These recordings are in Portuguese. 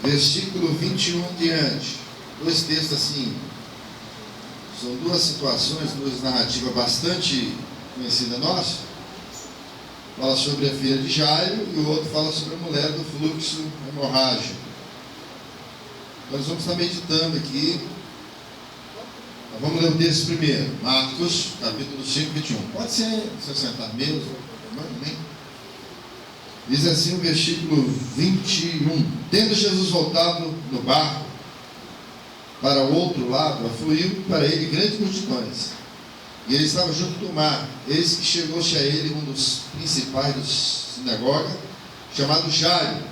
versículo 21 em diante. Dois textos assim, são duas situações, duas narrativas bastante conhecidas nossas. Fala sobre a filha de Jairo e o outro fala sobre a mulher do fluxo hemorrágico. Nós vamos estar meditando aqui. Vamos ler o texto primeiro, Marcos, capítulo 5, 21. Pode ser, se sentar mesmo, amém? Diz assim o versículo 21. Tendo Jesus voltado no barco para o outro lado, afluiu para ele grandes multidões, e ele estava junto do mar. Eis que chegou-se a ele um dos principais da sinagoga, chamado Jairo.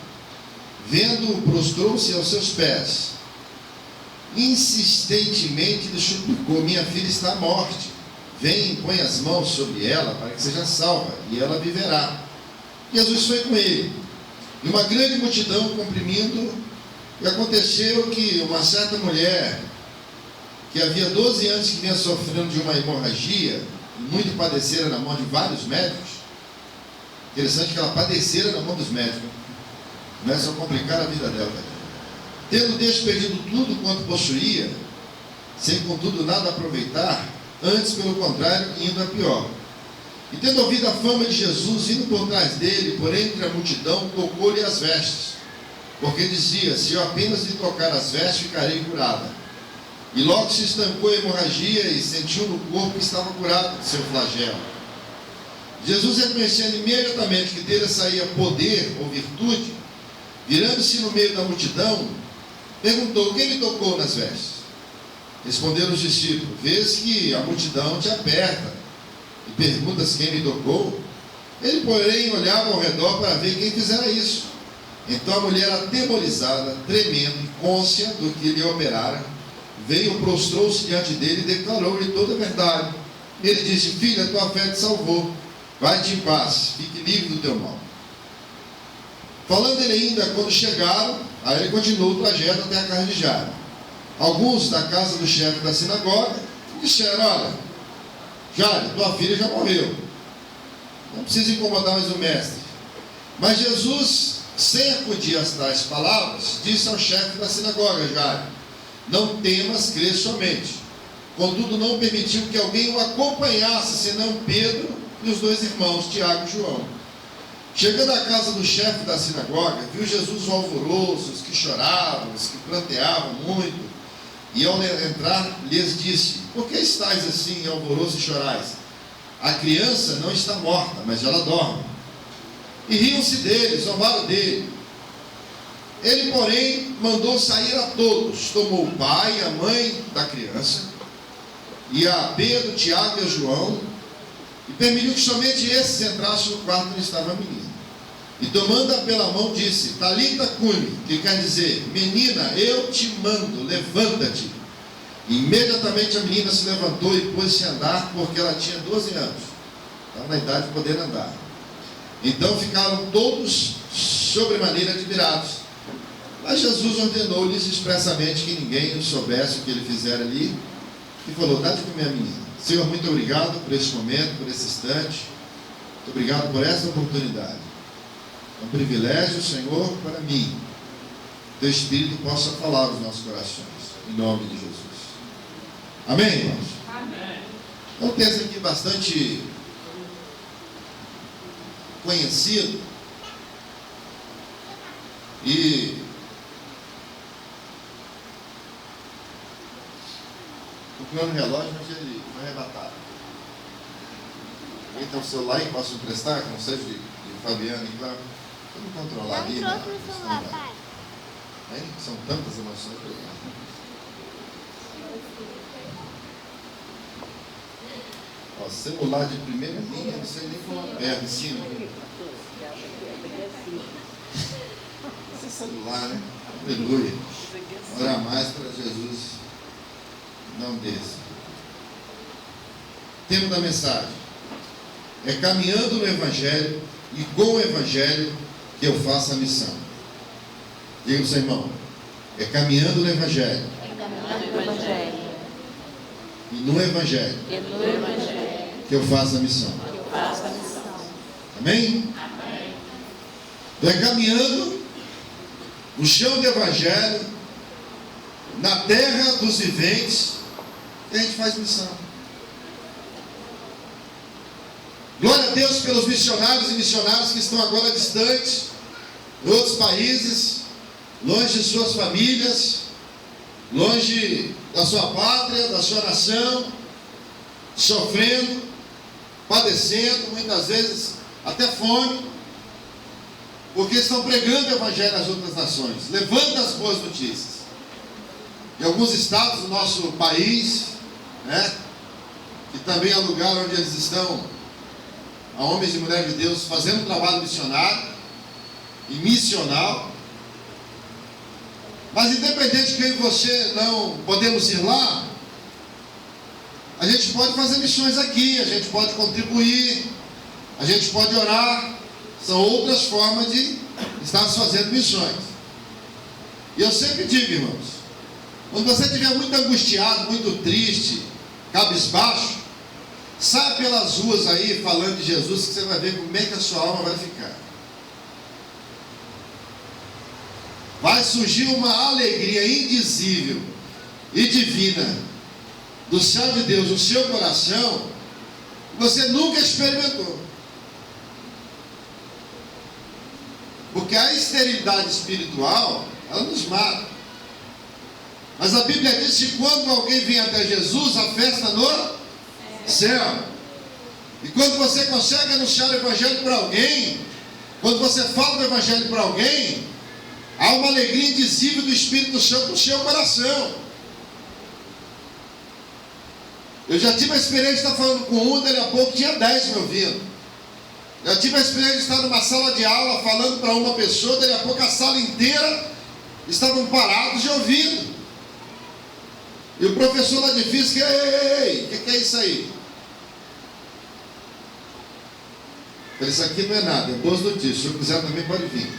Vendo-o, prostrou-se aos seus pés. Insistentemente lhe suplicou: minha filha está à morte, vem e põe as mãos sobre ela para que seja salva, e ela viverá. Jesus foi com ele, e uma grande multidão comprimindo, e aconteceu que uma certa mulher, que havia 12 anos que vinha sofrendo de uma hemorragia, e muito padecera na mão de vários médicos. Interessante que ela padecera na mão dos médicos, não é só complicar a vida dela, tendo desperdido tudo quanto possuía, sem contudo nada aproveitar, antes pelo contrário, indo a pior. E tendo ouvido a fama de Jesus, indo por trás dele, por entre a multidão, tocou-lhe as vestes, porque dizia: se eu apenas lhe tocar as vestes, ficarei curada. E logo se estancou a hemorragia, e sentiu no corpo que estava curado de seu flagelo. Jesus, reconhecendo imediatamente que dele saía poder ou virtude, virando-se no meio da multidão, perguntou: quem me tocou nas vestes? Responderam os discípulos: vês que a multidão te aperta e perguntas quem me tocou? Ele, porém, olhava ao redor para ver quem fizera isso. Então a mulher, atemorizada, tremendo e cônscia do que lhe operara, veio, prostrou-se diante dele e declarou-lhe toda a verdade. Ele disse: filha, tua fé te salvou, vai-te em paz, fique livre do teu mal. Falando ele ainda, quando chegaram, aí ele continuou o trajeto até a casa de Jairo. Alguns da casa do chefe da sinagoga disseram: olha, Jairo, tua filha já morreu, não precisa incomodar mais o mestre. Mas Jesus, sem acudir às tais palavras, disse ao chefe da sinagoga: Jairo, não temas, crê somente. Contudo, não permitiu que alguém o acompanhasse, senão Pedro e os dois irmãos, Tiago e João. Chegando à casa do chefe da sinagoga, viu Jesus o alvoroço, os que choravam, os que pranteavam muito, e ao entrar lhes disse: por que estáis assim em alvoroço e chorais? A criança não está morta, mas ela dorme. E riam-se dele, zombaram dele. Ele, porém, mandou sair a todos, tomou o pai e a mãe da criança, e a Pedro, Tiago e a João, e permitiu que somente esses entrassem no quarto onde estava a menina. E tomando-a pela mão, disse: Talita cumi, que quer dizer: menina, eu te mando, levanta-te. E imediatamente a menina se levantou e pôs-se a andar, porque ela tinha 12 anos, estava na idade de poder andar. Então ficaram todos sobremaneira admirados. Mas Jesus ordenou-lhes expressamente que ninguém soubesse o que ele fizera ali, e falou: dá de comer a menina. Senhor, muito obrigado por esse momento, por esse instante. Muito obrigado por essa oportunidade. É um privilégio, Senhor, para mim. Teu Espírito possa falar aos nossos corações. Em nome de Jesus. Amém, irmãos? Amém. É um texto aqui bastante conhecido. E procurando o relógio, mas ele foi arrebatado. Alguém tem um celular que possa emprestar, que não seja de Fabiana e Cláudio? Vamos controlar ali. Não trouxe o celular, pai. São tantas emoções. Ó, celular de primeira linha, não sei nem como aperta em cima. Esse é celular, né? Aleluia. Ora mais para Jesus não desça. Tema da mensagem é caminhando no Evangelho, e com o Evangelho que eu faço a missão. Diga para o seu irmão: é caminhando no Evangelho, e no Evangelho que eu faço a missão. Amém? É caminhando no chão do Evangelho, na terra dos viventes, e a gente faz missão. Glória a Deus pelos missionários e missionárias que estão agora distantes, em outros países, longe de suas famílias, longe da sua pátria, da sua nação, sofrendo, padecendo, muitas vezes até fome, porque estão pregando o Evangelho nas outras nações, levando as boas notícias. Em alguns estados do nosso país, que também é o lugar onde eles estão, a homens e mulheres de Deus, fazendo um trabalho missionário e missional. Mas independente de que eu e você não podemos ir lá, a gente pode fazer missões aqui, a gente pode contribuir, a gente pode orar. São outras formas de estar fazendo missões. E eu sempre digo, irmãos, quando você estiver muito angustiado, muito triste, cabisbaixo, saia pelas ruas aí falando de Jesus, que você vai ver como é que a sua alma vai ficar. Vai surgir uma alegria indizível e divina do céu de Deus no seu coração, que você nunca experimentou. Porque a esterilidade espiritual, ela nos mata. Mas a Bíblia diz que quando alguém vem até Jesus, a festa no céu. E quando você consegue anunciar o Evangelho para alguém, quando você fala do Evangelho para alguém, há uma alegria indizível do Espírito Santo no seu coração. Eu já tive a experiência de estar falando com um, dali a pouco tinha 10 me ouvindo. Eu tive a experiência de estar numa sala de aula falando para uma pessoa, dali a pouco a sala inteira estavam parados e ouvindo. E o professor lá de física, ei, o que é isso aí? Eu falei, isso aqui não é nada, é boas notícias, se eu quiser também pode vir.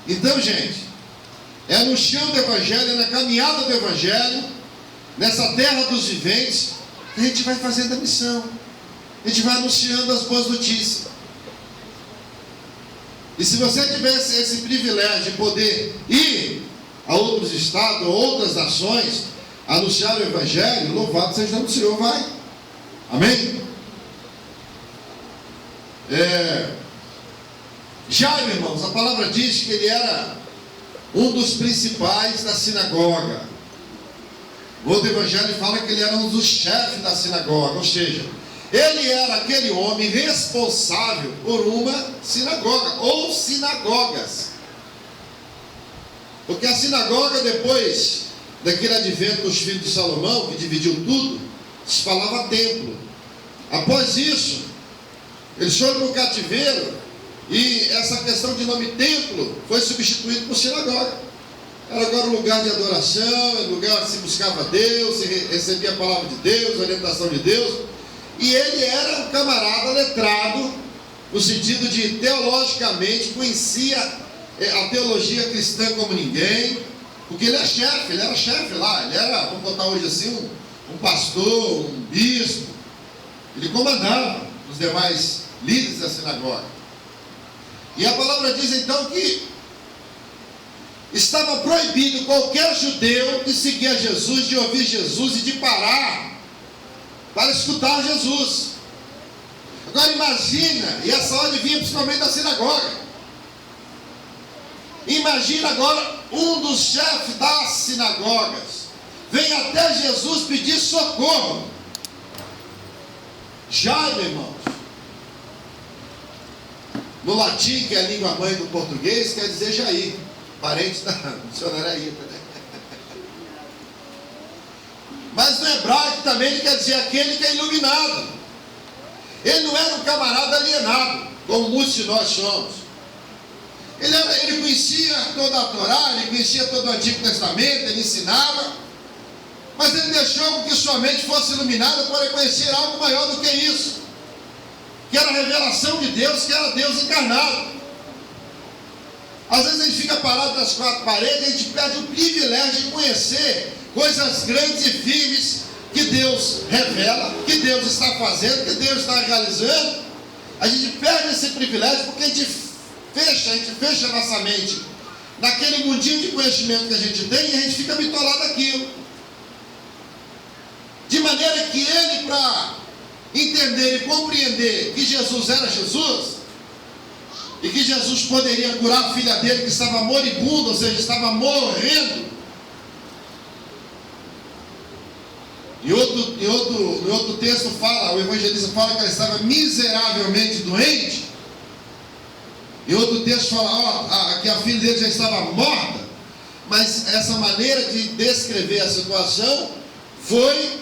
Então, gente, é no chão do Evangelho, é na caminhada do Evangelho, nessa terra dos viventes, que a gente vai fazendo a missão. A gente vai anunciando as boas notícias. E se você tivesse esse privilégio de poder ir a outros estados, a outras nações, anunciar o Evangelho, louvado seja o nome do Senhor, vai. Amém? Jairo, irmãos, a palavra diz que ele era um dos principais da sinagoga. O outro evangelho fala que ele era um dos chefes da sinagoga, ou seja, ele era aquele homem responsável por uma sinagoga, ou sinagogas. Porque a sinagoga, depois daquele advento dos filhos de Salomão, que dividiu tudo, se falava templo. Após isso, eles foram para o cativeiro, e essa questão de nome templo foi substituído por sinagoga. Era agora um lugar de adoração, um lugar onde se buscava Deus, se recebia a palavra de Deus, a orientação de Deus. E ele era um camarada letrado, no sentido de teologicamente conhecia a teologia cristã como ninguém, porque ele era chefe lá, ele era, vamos botar hoje assim, um pastor, um bispo. Ele comandava os demais líderes da sinagoga. E a palavra diz então que estava proibido qualquer judeu de seguir a Jesus, de ouvir Jesus e de parar para escutar Jesus. Agora imagina, e essa ordem vinha principalmente da sinagoga. Imagina agora um dos chefes das sinagogas vem até Jesus pedir socorro. Jairo, irmãos, no latim, que é a língua mãe do português, quer dizer Jair, parente da missionária Ida, né? Mas no hebraico também ele quer dizer aquele que é iluminado. Ele não era um camarada alienado, como muitos de nós somos. Ele conhecia toda a Torá, ele conhecia todo o Antigo Testamento, ele ensinava, mas ele deixou que sua mente fosse iluminada para conhecer algo maior do que isso, que era a revelação de Deus, que era Deus encarnado. Às vezes a gente fica parado nas quatro paredes, a gente perde o privilégio de conhecer coisas grandes e firmes que Deus revela, que Deus está fazendo, que Deus está realizando. A gente perde esse privilégio porque a gente fecha, a gente fecha a nossa mente naquele mundinho de conhecimento que a gente tem e a gente fica bitolado aquilo. De maneira que ele, para entender e compreender que Jesus era Jesus, e que Jesus poderia curar a filha dele que estava moribunda, ou seja, estava morrendo. E outro texto fala, o evangelista fala que ela estava miseravelmente doente. E outro texto fala que a filha dele já estava morta. Mas essa maneira de descrever a situação foi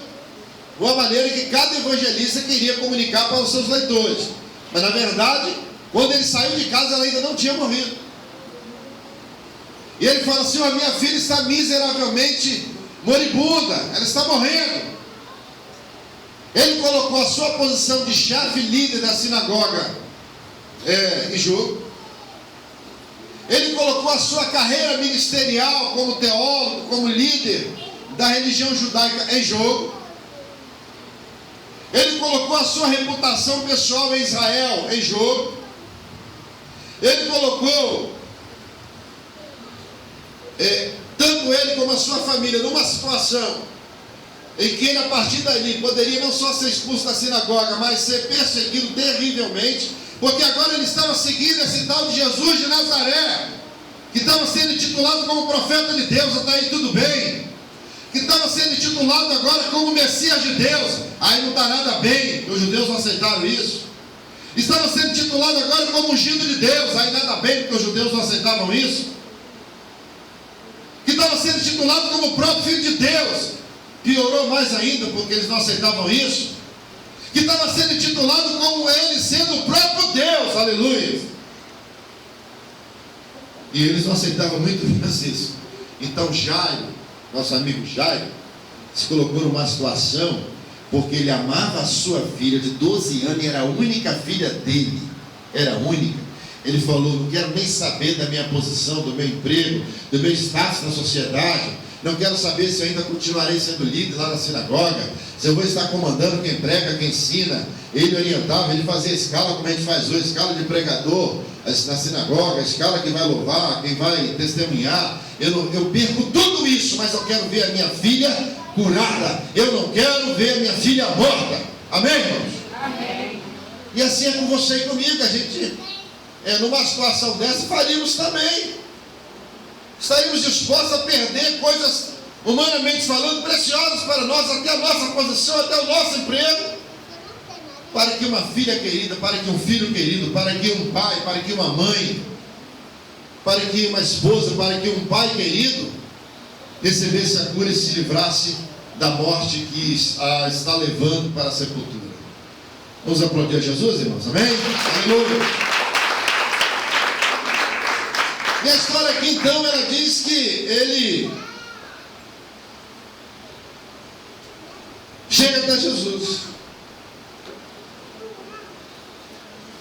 uma maneira que cada evangelista queria comunicar para os seus leitores. Mas na verdade, quando ele saiu de casa, ela ainda não tinha morrido. E ele fala assim: a minha filha está miseravelmente moribunda, ela está morrendo. Ele colocou a sua posição de chefe líder da sinagoga em jogo. Ele colocou a sua carreira ministerial como teólogo, como líder da religião judaica em jogo. Ele colocou a sua reputação pessoal em Israel em jogo. Ele colocou tanto ele como a sua família numa situação em que ele, a partir dali, poderia não só ser expulso da sinagoga, mas ser perseguido terrivelmente, porque agora ele estava seguindo esse tal de Jesus de Nazaré, que estava sendo intitulado como profeta de Deus. Até aí tudo bem. Que estava sendo intitulado agora como Messias de Deus. Aí não está nada bem, os judeus não aceitaram isso. Estava sendo intitulado agora como ungido de Deus. Aí nada bem, porque os judeus não aceitavam isso. Que estava sendo intitulado como o próprio Filho de Deus. Piorou mais ainda, porque eles não aceitavam isso. Que estava sendo intitulado como ele sendo o próprio Deus. Aleluia. E eles não aceitavam muito menos isso. Então Jairo, nosso amigo Jairo, se colocou numa situação, porque ele amava a sua filha de 12 anos e era a única filha dele. Era a única. Ele falou: não quero nem saber da minha posição, do meu emprego, do meu status na sociedade. Não quero saber se eu ainda continuarei sendo líder lá na sinagoga, se eu vou estar comandando quem prega, quem ensina. Ele orientava, ele fazia escala como a gente faz hoje, escala de pregador na sinagoga, escala que vai louvar, quem vai testemunhar. Eu perco tudo isso, mas eu quero ver a minha filha curada. Eu não quero ver a minha filha morta. Amém, irmãos? Amém. E assim é com você e comigo. A gente, numa situação dessa, faríamos também. Estaríamos dispostos a perder coisas, humanamente falando, preciosas para nós, até a nossa posição, até o nosso emprego, para que uma filha querida, para que um filho querido, para que um pai, para que uma mãe, para que uma esposa, para que um pai querido recebesse a cura e se livrasse da morte que a está levando para a sepultura. Vamos aplaudir a Jesus, irmãos? Amém? Aleluia! E a história aqui então, ela diz que ele chega até Jesus.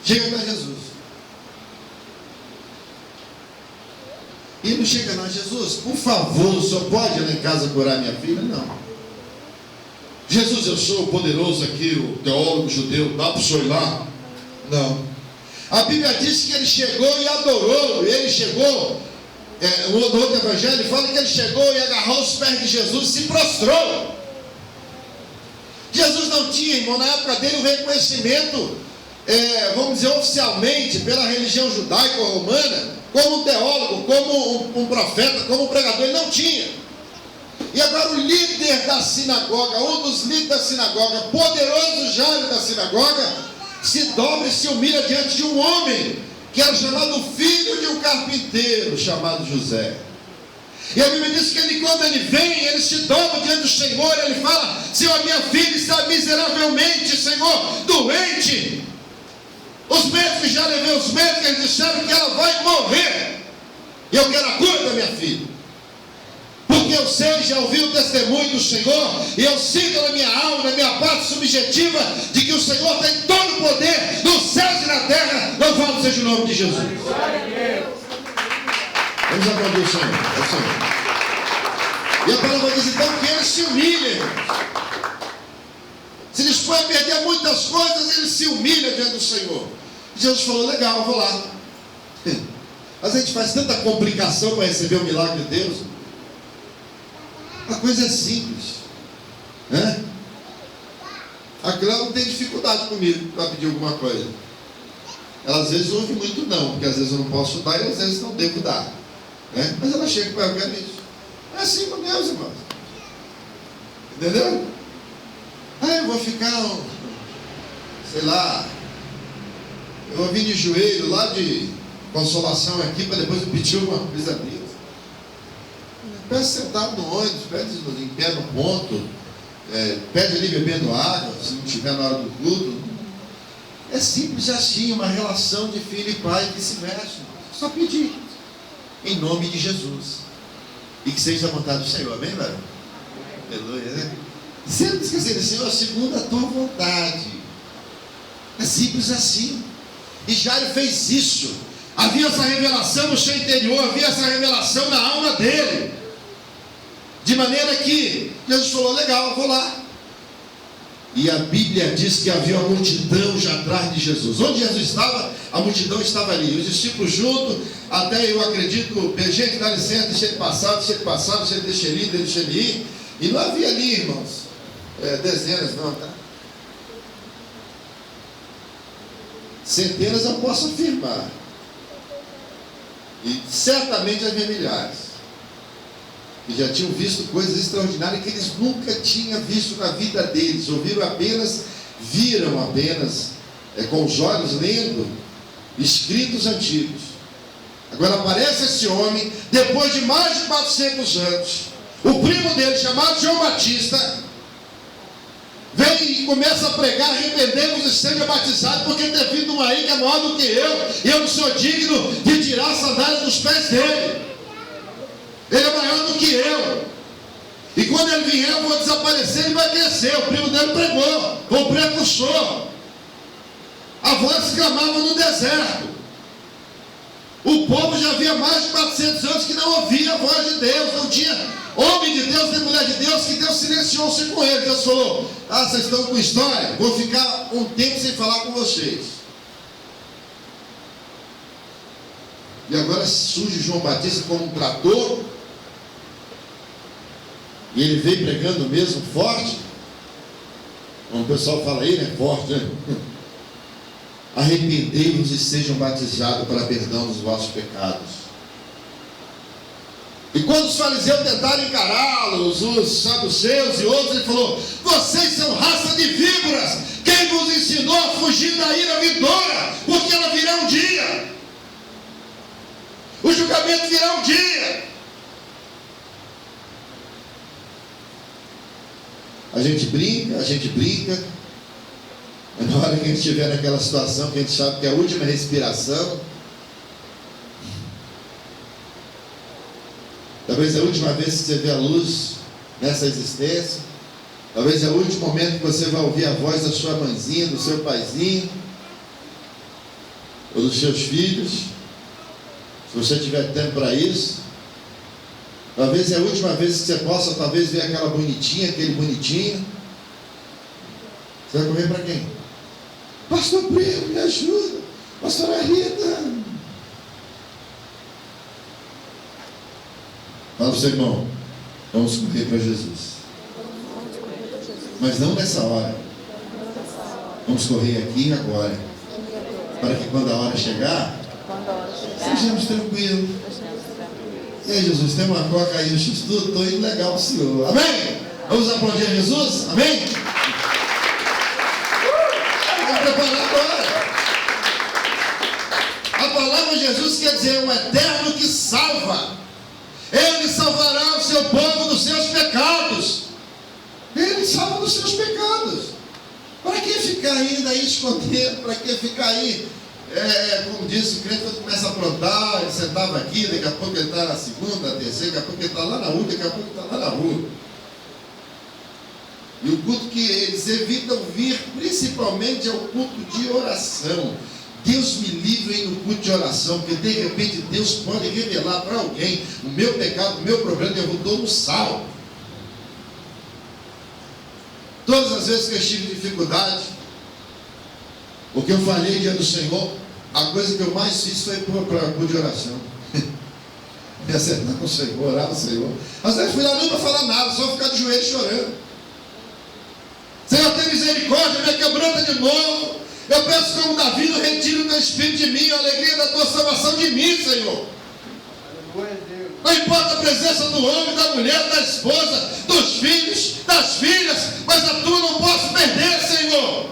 Chega até Jesus. E não chega não: Jesus, por favor, o senhor pode ir lá em casa curar minha filha? Não. Jesus, eu sou o poderoso aqui, o teólogo judeu, dá para o senhor ir lá? Não. A Bíblia diz que ele chegou e adorou. Ele chegou, no outro evangelho fala que ele chegou e agarrou os pés de Jesus e se prostrou. Jesus não tinha, irmão, na época dele, o reconhecimento, vamos dizer, oficialmente, pela religião judaica ou romana, como um teólogo, como um profeta, como um pregador. Ele não tinha. E agora o líder da sinagoga, um dos líderes da sinagoga, poderoso Jairo da sinagoga, se dobra e se humilha diante de um homem que era chamado filho de um carpinteiro chamado José. E a Bíblia diz que ele, quando ele vem, ele se dobra diante do Senhor. Ele fala: Senhor, a minha filha está miseravelmente, Senhor, doente. Os médicos, já levei os médicos, eles disseram que ela vai morrer, e eu quero a cura da minha filha. Porque eu sei, já ouvi o testemunho do Senhor, e eu sinto na minha alma, na minha parte subjetiva, de que o Senhor tem todo o poder nos céus e na terra. Louvado seja o nome de Jesus. Vamos aplaudir o Senhor. E a palavra diz então que ele se humilha. Se dispõe a perder muitas coisas, ele se humilha diante do Senhor. Jesus falou: legal, eu vou lá. Mas a gente faz tanta complicação para receber o milagre de Deus. A coisa é simples, né? A Clã não tem dificuldade comigo para pedir alguma coisa. Ela às vezes ouve muito não, porque às vezes eu não posso dar e às vezes não devo dar, né? Mas ela chega para eu quero isso. É assim com Deus, irmãos. Entendeu? Eu vou ficar, sei lá, eu vou vir de joelho lá de Consolação aqui para depois eu pedir alguma coisa a Deus. Pede sentado no ônibus, pede em pé no ponto, pede ali bebendo água, se não estiver na hora do culto. É simples assim, uma relação de filho e pai que se mexe. Só pedir, em nome de Jesus. E que seja a vontade do Senhor, amém, velho? Aleluia, né? Sempre esquecer, Senhor, segundo a tua vontade. É simples assim. E Jairo fez isso. Havia essa revelação no seu interior, havia essa revelação na alma dele. De maneira que Jesus falou, legal, eu vou lá. E a Bíblia diz que havia uma multidão já atrás de Jesus. Onde Jesus estava, a multidão estava ali. Os discípulos juntos, até eu acredito, gente, dá licença, deixa ele passar, deixa ele ir. E não havia ali, irmãos, dezenas não, tá? Centenas eu posso afirmar. E certamente havia milhares. Que já tinham visto coisas extraordinárias que eles nunca tinham visto na vida deles. Viram apenas, com os olhos lendo, escritos antigos. Agora aparece esse homem, depois de mais de 400 anos, o primo dele, chamado João Batista, vem e começa a pregar, arrependemos e seja batizado, porque tem vindo um aí que é maior do que eu, e eu não sou digno de tirar a sandália dos pés dele. Ele é maior do que eu. E quando ele vier, eu vou desaparecer, ele vai crescer. O primo dele pregou, foi o precursor. A voz clamava no deserto. O povo já havia mais de 400 anos que não ouvia a voz de Deus. Não tinha homem de Deus, nem mulher de Deus, que Deus silenciou-se com ele. Deus falou, vocês estão com história? Vou ficar um tempo sem falar com vocês. E agora surge João Batista como um trator. E ele veio pregando mesmo forte. Como o pessoal fala aí, né? Forte, né? Arrependei-vos e sejam batizados para perdão dos vossos pecados. E quando os fariseus tentaram encará-los, os saduceus e outros, ele falou, vocês são raça de víboras. Quem vos ensinou a fugir da ira vindoura? Porque ela virá um dia. O julgamento virá um dia. A gente brinca, mas na hora que a gente estiver naquela situação que a gente sabe que é a última respiração, talvez é a última vez que você vê a luz nessa existência, talvez é o último momento que você vai ouvir a voz da sua mãezinha, do seu paizinho, ou dos seus filhos, se você tiver tempo para isso. Talvez é a última vez que você possa, talvez, ver aquela bonitinha, aquele bonitinho. Você vai correr para quem? Pastor Primo, me ajuda. Pastora Rita. Fala para o seu irmão, vamos correr para Jesus. Mas não nessa hora. Vamos correr aqui e agora. Para que quando a hora chegar, sejamos tranquilos. E aí, Jesus, tem uma coca aí no X-Tudo? Estou indo legal para o Senhor. Amém? Vamos aplaudir a Jesus? Amém? Vamos preparar agora. A palavra Jesus quer dizer um eterno que salva. Ele salvará o seu povo dos seus pecados. Ele salva dos seus pecados. Para que ficar ainda aí escondendo? Para que ficar aí? Como disse, o crente começa a aprontar, ele sentava aqui, daqui a pouco ele está na segunda, na terceira, daqui a pouco ele está lá na rua, daqui a pouco ele está lá na rua. E o culto que eles evitam vir, principalmente, é o culto de oração. Deus me livre aí no culto de oração, porque de repente Deus pode revelar para alguém o meu pecado, o meu problema, eu dou no sal. Todas as vezes que eu tive dificuldade, o que eu falei diante do Senhor, a coisa que eu mais fiz foi para o culto de oração. me acertar com o Senhor, orar ao Senhor. Às vezes fui lá nem para falar nada, só ficar de joelho chorando. Senhor, tem misericórdia, me quebranta de novo. Eu peço como Davi, não retire o teu espírito de mim, a alegria da tua salvação de mim, Senhor. Não importa a presença do homem, da mulher, da esposa, dos filhos, das filhas, mas a tua não posso perder, Senhor.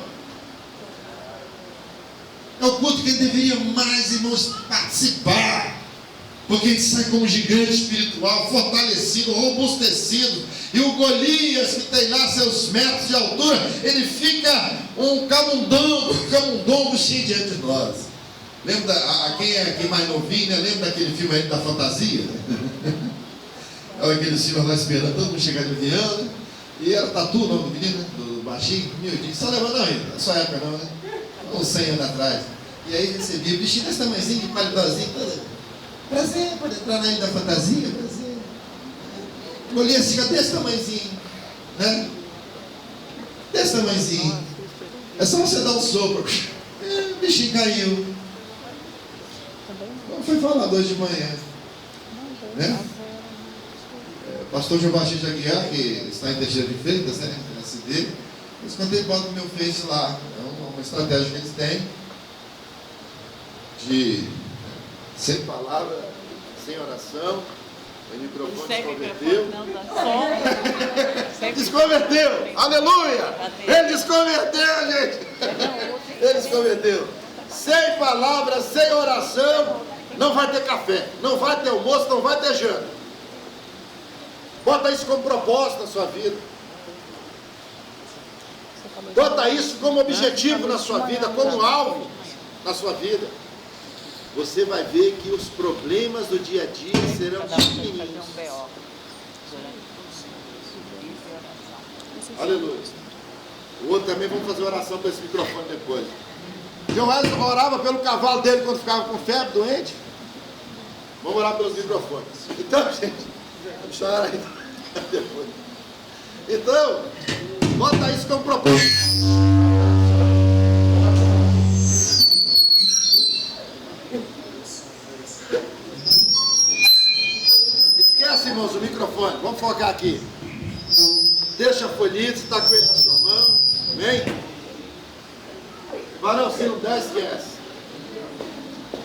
É o culto que deveria mais, irmãos, participar, porque a gente sai como gigante espiritual, fortalecido, robustecido, e o Golias, que tem lá seus metros de altura, ele fica um camundongo cheio diante de nós. Lembra, quem é aqui mais novinho, né? Lembra daquele filme aí da fantasia? Olha aquele filme lá esperando todo mundo chegar de avião, né? E era Tatu o nome do menino, né? Do baixinho, miudinho, só levando não ainda, na sua época não, né? Uns 100 anos atrás. E aí recebia o bichinho desse tamanhozinho, de palidozinho, prazer, pode entrar na ilha da fantasia, prazer. Golias fica desse tamanhozinho, né? Desse tamanhozinho. É só você dar um sopro, o bichinho caiu. Como foi falado hoje de manhã, né? O pastor João Batista Aguiar, que está em Teixeira de Freitas, né? SD, eles quando ele bota no meu Face lá, é uma estratégia que eles têm de sem palavra, sem oração. O microfone desconverteu. Desconverteu, aleluia! Ele desconverteu, gente! Ele desconverteu. Sem palavra, sem oração, não vai ter café, não vai ter almoço, não vai ter janta. Bota isso como propósito na sua vida. Bota isso como objetivo na sua vida, como alvo na sua vida. Você vai ver que os problemas do dia a dia serão pequenininhos. Aleluia. O outro também, vamos fazer oração para esse microfone depois. João Wesley orava pelo cavalo dele quando ficava com febre, doente. Vamos orar pelos microfones. Então, gente, vamos chorar aí depois. Então, bota isso como propósito. Esquece, irmãos, o microfone. Vamos focar aqui. Deixa a folhita, está com ele na sua mão. Amém? Varão, se não der, esquece.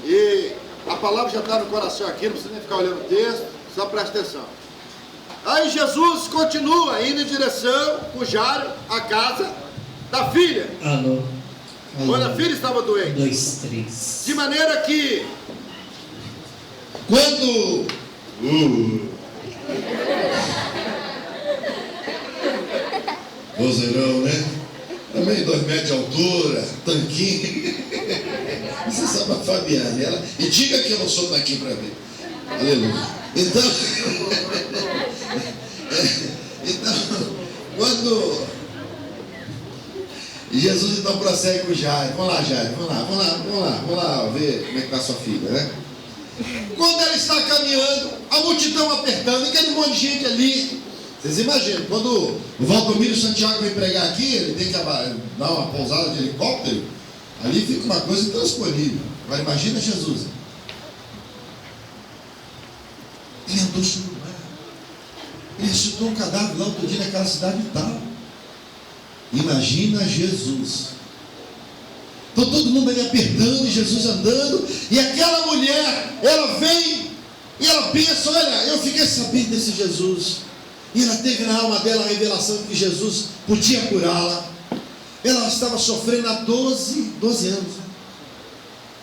E a palavra já está no coração aqui, não precisa nem ficar olhando o texto, só presta atenção. Aí Jesus continua indo em direção, com Jairo, à casa da filha. Alô. Quando a filha estava doente. 2, 3. De maneira que, quando vozeirão, né? Também 2 metros de altura, tanquinho. Você sabe a Fabiana, ela. E diga que eu não sou tanquinho para ver. Aleluia. Então, quando Jesus então prossegue com Jairo. Vamos lá, Jairo, vamos lá ver como é que está a sua filha, né? Quando ela está caminhando, a multidão apertando, aquele monte de gente ali. Vocês imaginam, quando o Valdomiro Santiago vem pregar aqui, ele tem que dar uma pousada de helicóptero, ali fica uma coisa intransponível. Agora imagina Jesus. Ele andou sobre o mar. Ele ressuscitou um cadáver lá outro dia naquela cidade e tal. Imagina Jesus. Então todo mundo ali apertando e Jesus andando. E aquela mulher, ela vem e ela pensa, olha, eu fiquei sabendo desse Jesus. E ela teve na alma dela a revelação de que Jesus podia curá-la. Ela estava sofrendo há 12 anos.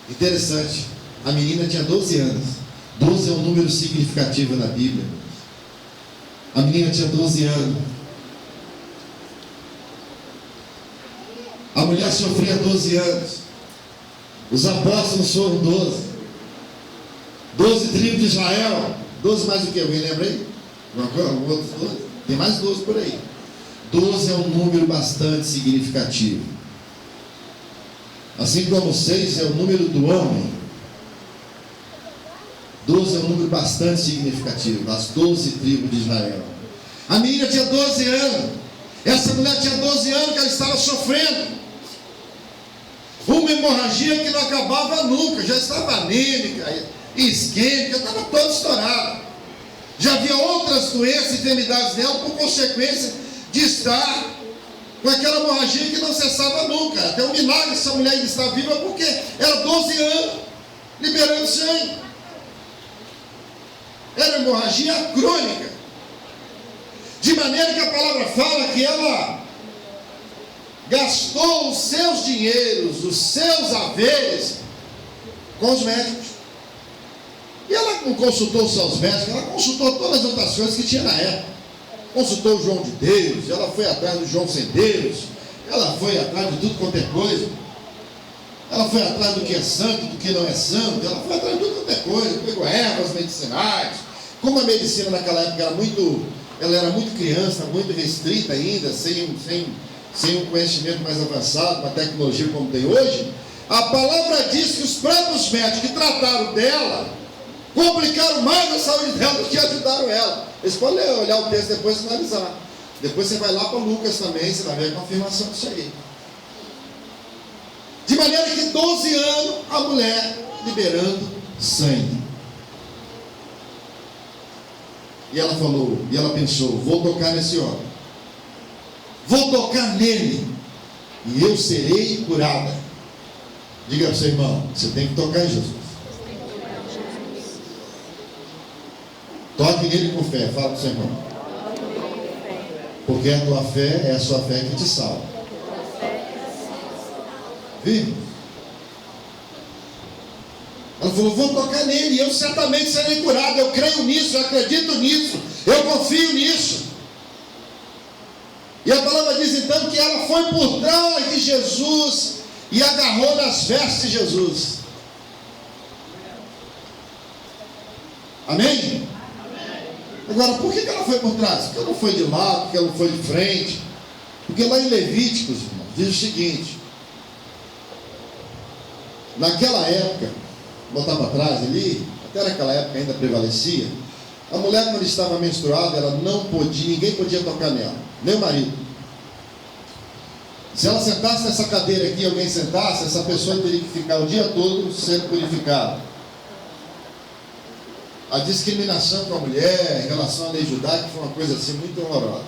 Interessante. A menina tinha 12 anos. 12 é um número significativo na Bíblia. A menina tinha 12 anos. A mulher sofria 12 anos. Os apóstolos foram 12. 12 tribos de Israel. 12 mais o que? Alguém lembra aí? Tem mais 12 por aí. 12 é um número bastante significativo. Assim como 6 é o número do homem. 12 é um número bastante significativo. Das 12 tribos de Israel. A menina tinha 12 anos. Essa mulher tinha 12 anos que ela estava sofrendo uma hemorragia que não acabava nunca. Já estava anêmica, isquêmica, estava toda estourada. Já havia outras doenças e enfermidades nela por consequência de estar com aquela hemorragia que não cessava nunca. Até um milagre essa mulher ainda está viva, porque era 12 anos liberando sangue. Era hemorragia crônica. De maneira que a palavra fala que ela gastou os seus dinheiros, os seus haveres com os médicos. E ela não consultou só os médicos, ela consultou todas as outras coisas que tinha na época. Consultou o João de Deus, ela foi atrás do João sem Deus, ela foi atrás de tudo quanto é coisa. Ela foi atrás do que é santo, do que não é santo, ela foi atrás de tudo quanto é coisa, pegou ervas medicinais. Como a medicina naquela época ela era muito criança, muito restrita ainda, sem um conhecimento mais avançado, uma tecnologia como tem hoje, a palavra diz que os próprios médicos que trataram dela complicaram mais a saúde dela do que ajudaram ela. Vocês podem olhar o texto depois e analisar. Depois você vai lá para Lucas também, você vai ver a confirmação disso aí. De maneira que 12 anos a mulher liberando sangue. E ela falou, e ela pensou, vou tocar nesse homem. Vou tocar nele e eu serei curada. Diga para o seu irmão, você tem que tocar em Jesus. Toque nele com fé, fala para o seu irmão. Porque a tua fé é a sua fé que te salva. Viu? Ela falou, vou tocar nele e eu certamente serei curado. Eu creio nisso, eu acredito nisso, eu confio nisso. E a palavra diz então que ela foi por trás de Jesus e agarrou nas vestes de Jesus. Amém? Agora, por que ela foi por trás? Porque ela não foi de lado, porque ela não foi de frente. Porque lá em Levíticos, irmão, diz o seguinte: naquela época, botar para trás ali, até naquela época ainda prevalecia, a mulher quando estava menstruada, ela não podia, ninguém podia tocar nela, nem o marido. Se ela sentasse nessa cadeira aqui, alguém sentasse, essa pessoa teria que ficar o dia todo sendo purificada. A discriminação com a mulher em relação à lei judaica foi uma coisa assim muito horrorosa.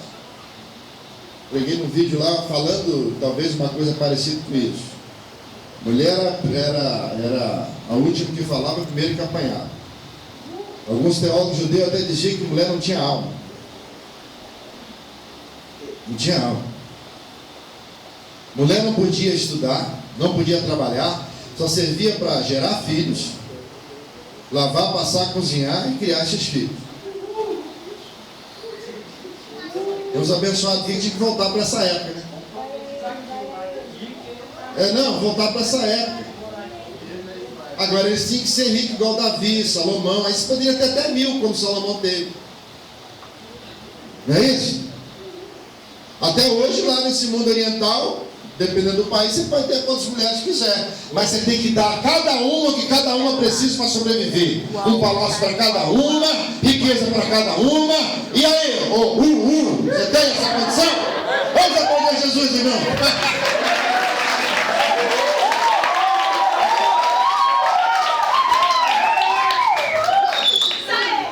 Peguei num vídeo lá falando talvez uma coisa parecida com isso. Mulher era a última que falava, primeiro que apanhava. Alguns teólogos judeus até diziam que mulher não tinha alma. Não tinha alma. Mulher não podia estudar, não podia trabalhar, só servia para gerar filhos, lavar, passar, cozinhar e criar esses filhos. Deus abençoado quem tinha que voltar para essa época, né? Voltar para essa época. Agora eles tinham que ser ricos igual Davi, Salomão. Aí você poderia ter até 1000 como Salomão teve. Não é isso? Até hoje lá nesse mundo oriental, dependendo do país, você pode ter quantas mulheres quiser, mas você tem que dar a cada uma o que cada uma precisa para sobreviver. Um palácio para cada uma, riqueza para cada uma. E aí, você tem essa condição? Vamos aplaudir Jesus, irmão.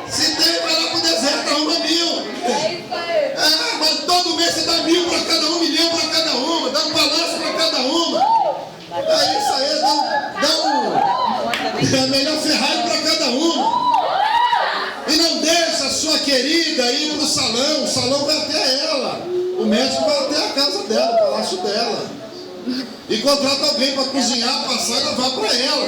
Se tem, vai lá pro deserto, arruma 1000. Mas todo mês você dá 1000 para cada uma, 1 milhão para cada uma, dá um palácio para cada uma. É isso aí, dá a melhor Ferrari para cada uma. E não deixa a sua querida ir para o salão. O salão vai até ela, o médico vai até a casa dela, o palácio dela. E contrata alguém para cozinhar, passar e levar para ela.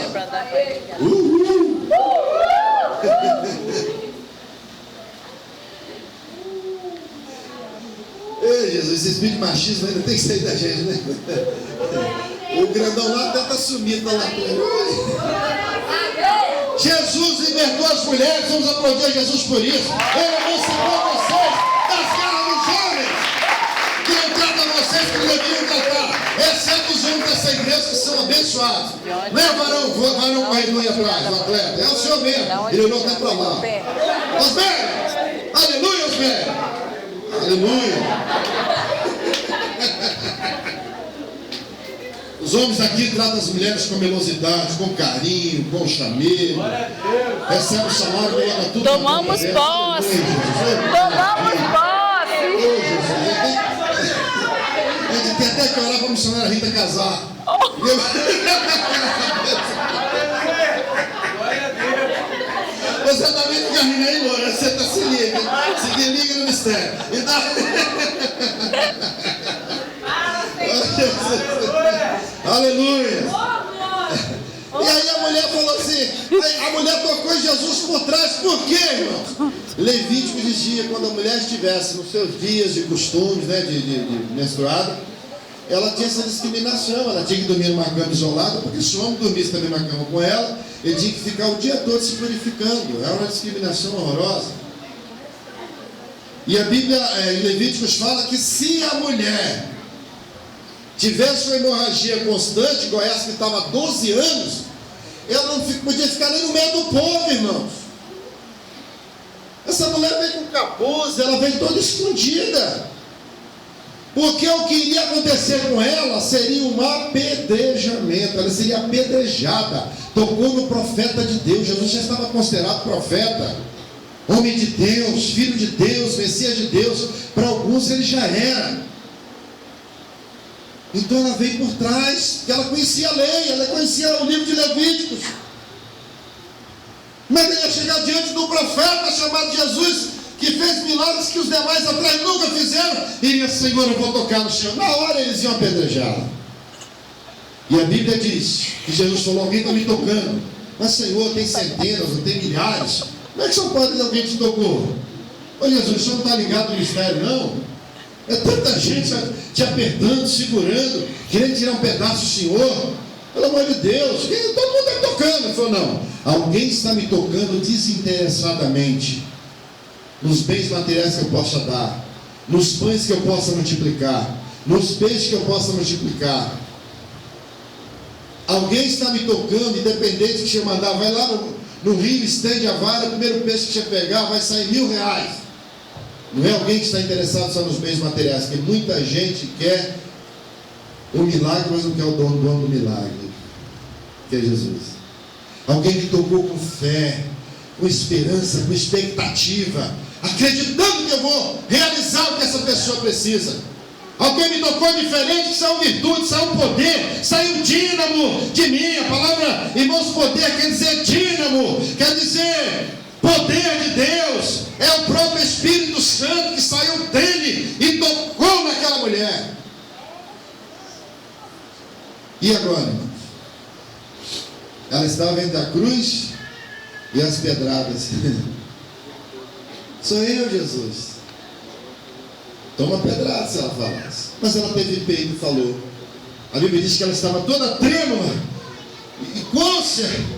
Ei, Jesus, esse espírito de machismo ainda tem que sair da gente, né? O grandão lá até está sumido, está lá. Jesus libertou as mulheres, vamos aplaudir a Jesus por isso. Ele emancipou vocês das garras dos homens, que não tratam vocês como deveriam tratar, exceto os homens dessa igreja que são abençoados. Não é varão com a irmã atrás, o atleta, é o senhor mesmo. Ele olhou até para lá. Osber! Aleluia, Osber! Aleluia! Os homens aqui tratam as mulheres com melosidade, com carinho, com chamego. Recebe o salário, coloca tudo. Tomamos posse. Tomamos posse. A gente tem até que orar para a missionária Rita casar. Você também fica rindo aí, Loura. Você está se liga. Se liga no mistério. Então... Aleluia. E aí a mulher falou assim, a mulher tocou em Jesus por trás. Por quê, irmão? Levítico dizia, quando a mulher estivesse nos seus dias de costumes, né, de menstruada, ela tinha essa discriminação. Ela tinha que dormir numa cama isolada, porque se o homem dormisse também numa cama com ela, ele tinha que ficar o dia todo se purificando. Era uma discriminação horrorosa. E a Bíblia, em Levíticos, fala que se a mulher tivesse uma hemorragia constante, igual essa que estava há 12 anos, ela não podia ficar nem no meio do povo, irmãos. Essa mulher veio com capuz, ela veio toda escondida. Porque o que iria acontecer com ela seria um apedrejamento, ela seria apedrejada. Tocou no profeta de Deus. Jesus já estava considerado profeta, homem de Deus, filho de Deus, Messias de Deus. Para alguns ele já era. Então ela veio por trás, porque ela conhecia a lei, ela conhecia o livro de Levíticos. Mas ela ia chegar diante do profeta chamado Jesus, que fez milagres que os demais atrás nunca fizeram. Iria, Senhor, eu vou tocar no chão. Na hora eles iam apedrejá-la. E a Bíblia diz que Jesus falou, alguém está me tocando. Mas Senhor, tem centenas, não tem milhares. Como é que só pode alguém te tocou? Ô Jesus, o senhor não está ligado no mistério, não? É tanta gente te apertando, segurando, querendo tirar um pedaço do Senhor. Pelo amor de Deus, todo mundo está me tocando. Ele falou, não, alguém está me tocando desinteressadamente, nos bens materiais que eu possa dar, nos pães que eu possa multiplicar, nos peixes que eu possa multiplicar. Alguém está me tocando, independente que você mandar, vai lá no rio, estende a vara, o primeiro peixe que você pegar vai sair R$1.000. Não é alguém que está interessado só nos bens materiais, porque muita gente quer o milagre, mas não quer o dono do milagre, que é Jesus. Alguém que tocou com fé, com esperança, com expectativa, acreditando que eu vou realizar o que essa pessoa precisa. Alguém me tocou diferente, que saiu virtude, saiu poder, saiu dínamo de mim. A palavra, irmãos, poder quer dizer dínamo, quer dizer poder de Deus. É o próprio Espírito Santo que saiu dele e tocou naquela mulher. E agora, irmãos? Ela estava entre a cruz e as pedradas. Sou eu, Jesus. Toma pedrada se ela falasse. Mas ela teve peito e falou. A Bíblia diz que ela estava toda trêmula e côncia.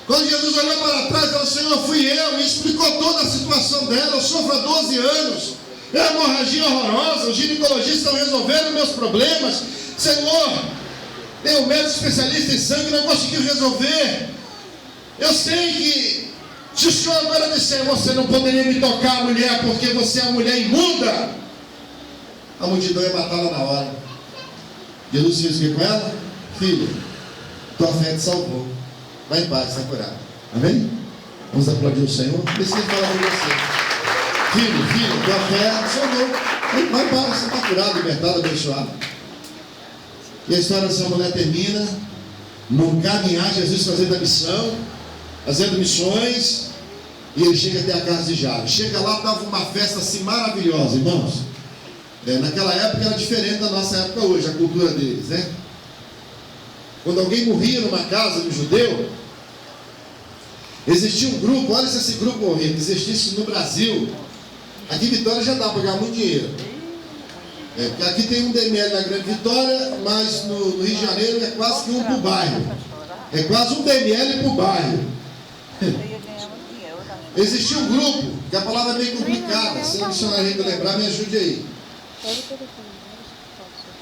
Quando Jesus olhou para trás, ela disse, Senhor, fui eu. E explicou toda a situação dela. Eu sofro há 12 anos. É uma hemorragia horrorosa. Os ginecologistas estão resolvendo meus problemas. Senhor, tem um médico especialista em sangue, não conseguiu resolver. Eu sei que se o Senhor agora disser, você não poderia me tocar, mulher, porque você é uma mulher imunda, a multidão ia matá-la na hora. Jesus fez o que com ela? Filho, tua fé te salvou. Vai em paz, está curado. Amém? Vamos aplaudir o Senhor. Preciso falar com você. Filho, tua fé te salvou. Vai em paz, você está curado, libertado, abençoado. E a história dessa mulher termina no caminhar, Jesus fazendo a missão, fazendo missões, e ele chega até a casa de Jairo. Chega lá, estava uma festa assim maravilhosa, irmãos. Naquela época era diferente da nossa época hoje, a cultura deles, né? Quando alguém morria numa casa de um judeu, existia um grupo, olha se esse grupo morria, que existisse no Brasil. Aqui em Vitória já dá para ganhar muito dinheiro. Porque aqui tem um DML na Grande Vitória, mas no Rio de Janeiro é quase que um por bairro. É quase um DML por bairro. Existia um grupo, que a palavra é meio complicada, se a missionária ainda lembrar, me ajude aí.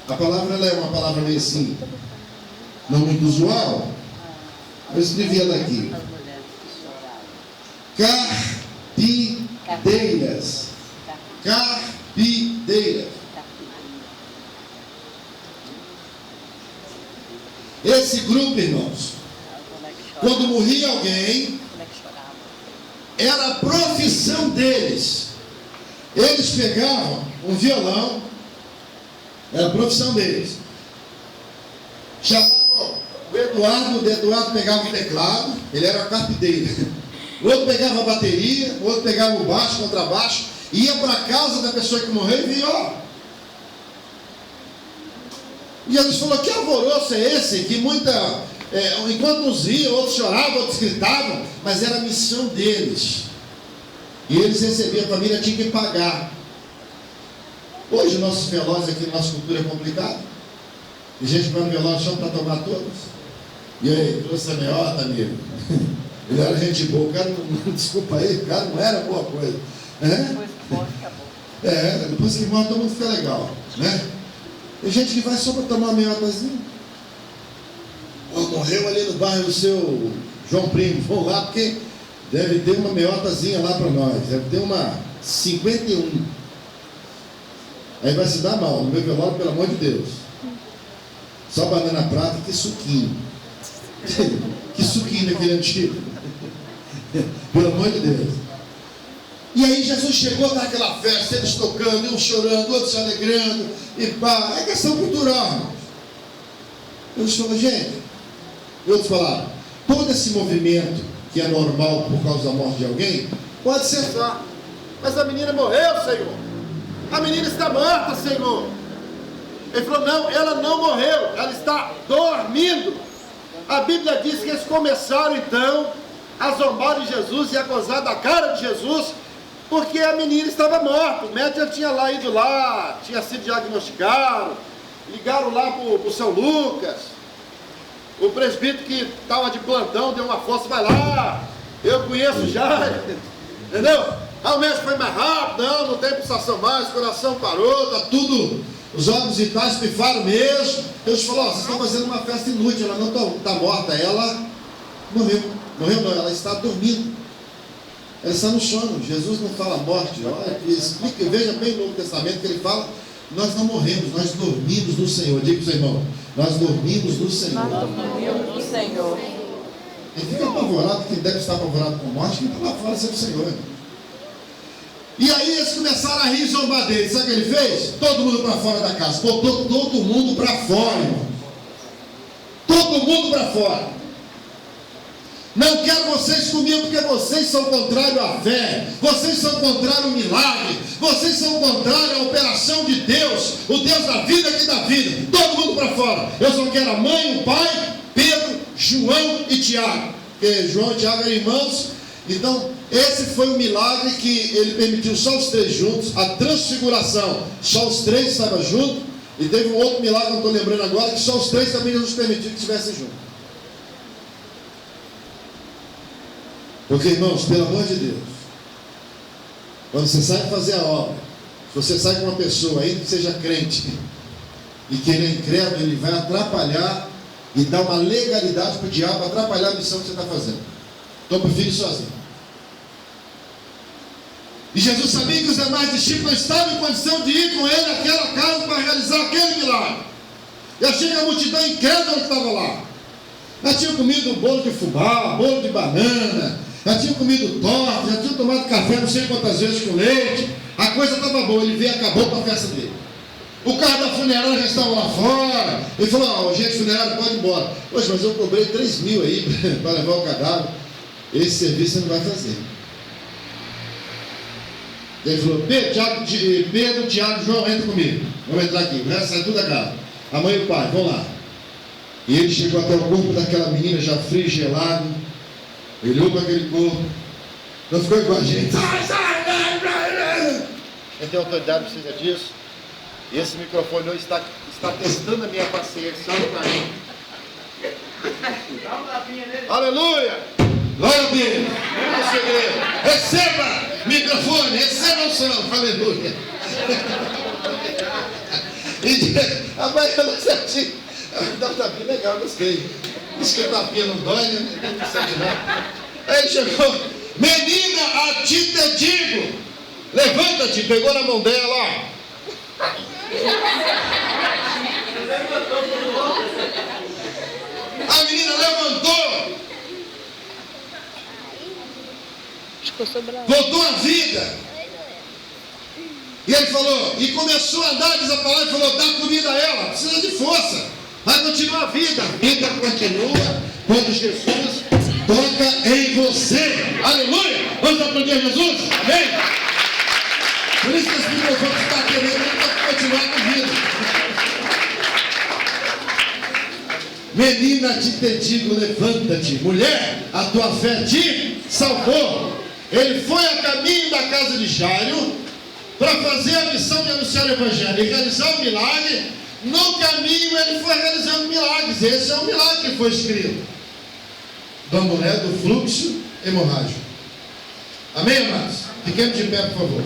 A palavra ela é uma palavra meio assim, não muito usual. Eu escrevi ela aqui. Carpideiras. Carpideiras. Esse grupo, irmãos, quando morria alguém, era a profissão deles. Eles pegavam um violão, era a profissão deles. Chamavam o Eduardo pegava o teclado, ele era carpinteiro. O outro pegava a bateria, o outro pegava o baixo, o contrabaixo, ia para a casa da pessoa que morreu e via, ó. E Jesus falou: que alvoroço é esse? Que enquanto uns riam, outros choravam, outros gritavam, mas era a missão deles. E eles recebiam, a família tinha que pagar. Hoje nossos velórios aqui na nossa cultura é complicado. E gente vai no velório só para tomar todos. E aí, trouxe a meiota, amigo? Ele era gente boa, o cara não, desculpa aí, o cara não era boa coisa. Depois que morre, fica bom. Depois que morre, todo mundo fica legal, né? Tem gente que vai só para tomar uma meiotazinha. Morreu ali no bairro do seu João Primo, vão lá porque deve ter uma meiotazinha lá para nós, deve ter uma 51. Aí vai se dar mal, no meu velório, pelo amor de Deus. Só banana prata, que suquinho. Que suquinho daquele antigo. Pelo amor de Deus. E aí Jesus chegou a dar aquela festa, eles tocando, uns chorando, outros se alegrando, e pá, é questão cultural, irmãos. Jesus falou: gente, e outros falaram: todo esse movimento que é normal por causa da morte de alguém, pode cessar. Mas a menina morreu, Senhor. A menina está morta, Senhor. Ele falou: não, ela não morreu, ela está dormindo. A Bíblia diz que eles começaram então a zombar de Jesus e a gozar da cara de Jesus, porque a menina estava morta. O médico já tinha ido lá, tinha sido diagnosticado, ligaram lá para o São Lucas. O presbítero que estava de plantão deu uma força: vai lá, eu conheço já, entendeu? Ah, o médico foi mais rápido, não tem pulsação mais, o coração parou, está tudo, os órgãos vitais pifaram mesmo. Deus falou: vocês estão fazendo uma festa inútil, ela não está morta, ela morreu. Morreu não, ela está dormindo. Ela está no sono. Jesus não fala morte. Olha, explica, veja bem no Novo Testamento que ele fala: nós não morremos, nós dormimos no Senhor. Diga para o seu irmão: nós dormimos no Senhor. Nós dormimos no Senhor. Ele fica apavorado, quem deve estar apavorado com morte, quem está lá fora sempre o Senhor. E aí eles começaram a rir e zombar dele. Sabe o que ele fez? Todo mundo para fora da casa. Botou todo mundo para fora, irmão. Todo mundo para fora. Não quero vocês comigo porque vocês são contrários à fé, vocês são contrários ao milagre, vocês são contrários à operação de Deus, o Deus da vida que dá vida. Todo mundo para fora. Eu só quero a mãe, o pai, Pedro, João e Tiago, porque João e Tiago eram irmãos. Então esse foi o milagre que ele permitiu só os três juntos. A transfiguração, só os três estavam juntos. E teve um outro milagre, não estou lembrando agora, que só os três também Jesus permitiu que estivessem juntos. Porque, irmãos, pelo amor de Deus, quando você sai fazer a obra, se você sai com uma pessoa, ainda que seja crente, e que ele é incrédulo, ele vai atrapalhar e dar uma legalidade para o diabo atrapalhar a missão que você está fazendo. Então eu prefiro ir sozinho. E Jesus sabia que os demais discípulos estavam em condição de ir com ele àquela casa para realizar aquele milagre. E achei a multidão incrédula que estava lá. Já tinham comido bolo de fubá, bolo de banana, já tinham comido torta, já tinham tomado café não sei quantas vezes com leite. A coisa estava boa. Ele veio e acabou com a festa dele. O carro da funerária já estava lá fora. Ele falou: gente, funerária, pode ir embora. Poxa, mas eu cobrei 3 mil aí para levar o cadáver. Esse serviço você não vai fazer. Ele falou: Pedro, Tiago, João, entra comigo. Vamos entrar aqui. O resto sai tudo da casa. A mãe e o pai, vão lá. E ele chegou até o corpo daquela menina já frio e gelado. Ele olhou para aquele corpo. Não ficou igual a gente. Quem tem autoridade precisa disso. E esse microfone hoje está testando a minha paciência. Olha para mim. Aleluia! Glória a Deus! É o segredo. Receba microfone, receba o som. Aleluia! E a mãe falou certinho. Dá um tapinha legal, gostei. Diz que o tapinha não dói, né? Não sabe nada. Aí ele chegou: menina, a ti te digo, levanta-te. Pegou na mão dela, ó. A menina levantou, voltou à vida. E ele falou, e começou a andar, diz a palavra, e falou, dá comida a ela, precisa de força, vai continuar a vida continua quando Jesus toca em você. Aleluia! Vamos aplaudir a Jesus? Amém? Por isso que os microfones estão querendo para continuar com vida. Menina, te digo, levanta-te. Mulher, a tua fé te salvou. Ele foi a caminho da casa de Jairo para fazer a missão de anunciar o evangelho e realizar o milagre. No caminho ele foi realizando milagres. Esse é o milagre que foi escrito da mulher do fluxo hemorrágico. Amém, amados? Fiquemos de pé, por favor.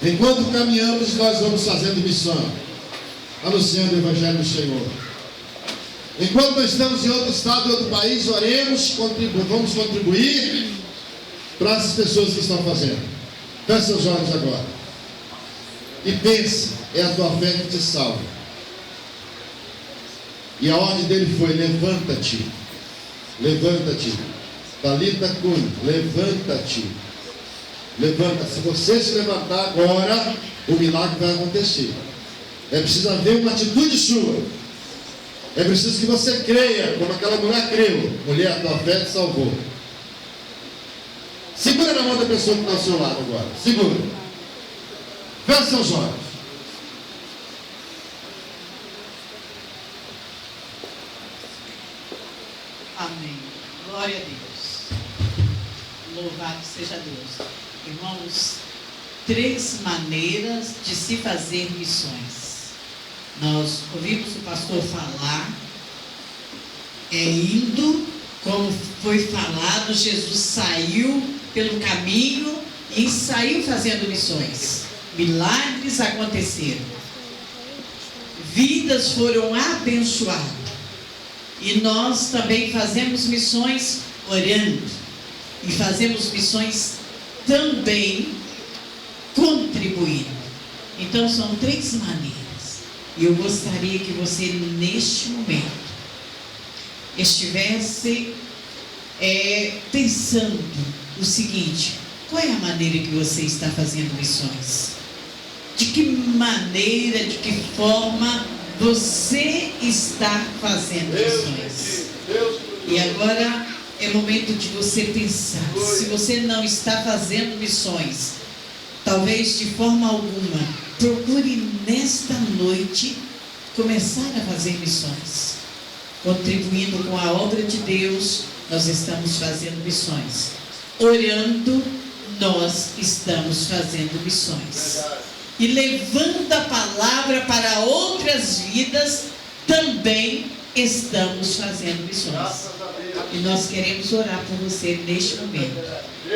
Enquanto caminhamos, nós vamos fazendo missão, anunciando o evangelho do Senhor. Enquanto nós estamos em outro estado, em outro país, oremos, vamos contribuir para as pessoas que estão fazendo. Feche seus olhos agora e pense, é a tua fé que te salva. E a ordem dele foi, levanta-te, levanta-te, Talita cum, levanta-te, levanta. Se você se levantar agora, o milagre vai acontecer. É preciso haver uma atitude sua. É preciso que você creia, como aquela mulher creu. Mulher, a tua fé te salvou. Segura na mão da pessoa que está ao seu lado agora. Segura. Feche seus olhos. Amém. Glória a Deus. Louvado seja Deus. Irmãos, 3 maneiras de se fazer missões. Nós ouvimos o pastor falar, indo, como foi falado, Jesus saiu pelo caminho e saiu fazendo missões. Milagres aconteceram. Vidas foram abençoadas. E nós também fazemos missões orando. E fazemos missões também contribuindo. Então são 3 maneiras. E eu gostaria que você, neste momento, estivesse pensando o seguinte: qual é a maneira que você está fazendo missões? De que maneira, de que forma você está fazendo missões? E agora é momento de você pensar. Se você não está fazendo missões, talvez de forma alguma, procure nesta noite começar a fazer missões. Contribuindo com a obra de Deus, nós estamos fazendo missões. Orando, nós estamos fazendo missões. E levando a palavra para outras vidas, também estamos fazendo missões. E nós queremos orar por você neste momento.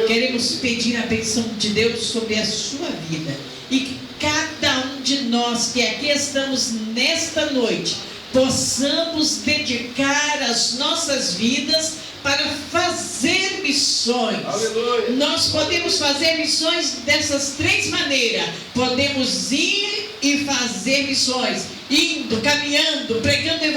Queremos pedir a bênção de Deus sobre a sua vida. E que cada um de nós que aqui estamos nesta noite, possamos dedicar as nossas vidas para fazer missões. Aleluia. Nós podemos fazer missões dessas 3 maneiras. Podemos ir e fazer missões, indo, caminhando, pregando o evangelho.